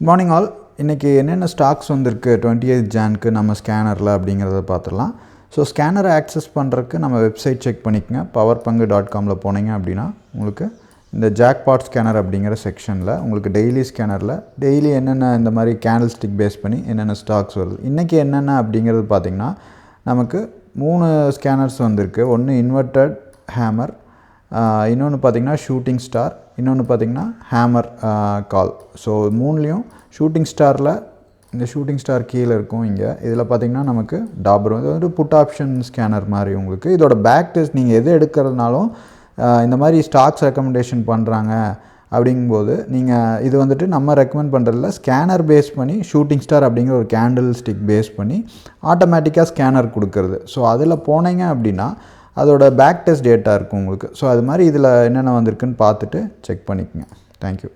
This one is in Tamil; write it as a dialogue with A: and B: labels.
A: Morning all. இன்றைக்கி என்னென்ன ஸ்டாக்ஸ் வந்திருக்கு 28th ஜானுக்கு நம்ம ஸ்கேனரில் அப்படிங்கிறத பார்த்துடலாம். ஸோ ஸ்கேனரை ஆக்சஸ் பண்ணுறதுக்கு நம்ம வெப்சைட் செக் பண்ணிக்கங்க. powerpang.comல போனீங்க அப்படின்னா உங்களுக்கு இந்த ஜாக்பாட் ஸ்கேனர் அப்படிங்கிற செக்ஷனில் உங்களுக்கு டெய்லி ஸ்கேனரில் டெய்லி என்னென்ன இந்த மாதிரி கேண்டில் ஸ்டிக் பேஸ் பண்ணி என்னென்ன ஸ்டாக்ஸ் வருது. இன்றைக்கி என்னென்ன அப்படிங்கிறது பார்த்திங்கன்னா நமக்கு 3 ஸ்கேனர்ஸ் வந்திருக்கு. ஒன்று இன்வெர்டட் ஹேமர், இன்னொன்று பார்த்திங்கன்னா ஷூட்டிங் ஸ்டார், இன்னொன்று பார்த்திங்கன்னா ஹேமர் கால். ஸோ 3லேயும் ஷூட்டிங் ஸ்டாரில் இந்த ஷூட்டிங் ஸ்டார் கீழே இருக்கும். இங்கே இதில் பார்த்திங்கன்னா நமக்கு டாபர் இது வந்து புட் ஆப்ஷன் ஸ்கேனர் மாதிரி. உங்களுக்கு இதோட பேக் டெஸ்ட் நீங்கள் எது எடுக்கிறதுனாலும் இந்த மாதிரி ஸ்டாக்ஸ் ரெக்கமெண்டேஷன் பண்ணுறாங்க அப்படிங்கும்போது நீங்கள் இது வந்துட்டு நம்ம ரெக்கமெண்ட் பண்ணுறதில்ல, ஸ்கேனர் பேஸ் பண்ணி ஷூட்டிங் ஸ்டார் அப்படிங்கிற ஒரு கேண்டில் ஸ்டிக் பேஸ் பண்ணி ஆட்டோமேட்டிக்காக ஸ்கேனர் கொடுக்குறது. ஸோ அதில் போனீங்க அப்படின்னா அதோட பேக் டெஸ்ட் டேட்டா இருக்கும் உங்களுக்கு. ஸோ அது மாதிரி இதில் என்னென்ன வந்திருக்குன்னு பார்த்துட்டு செக் பண்ணிக்கோங்க. தேங்க்யூ.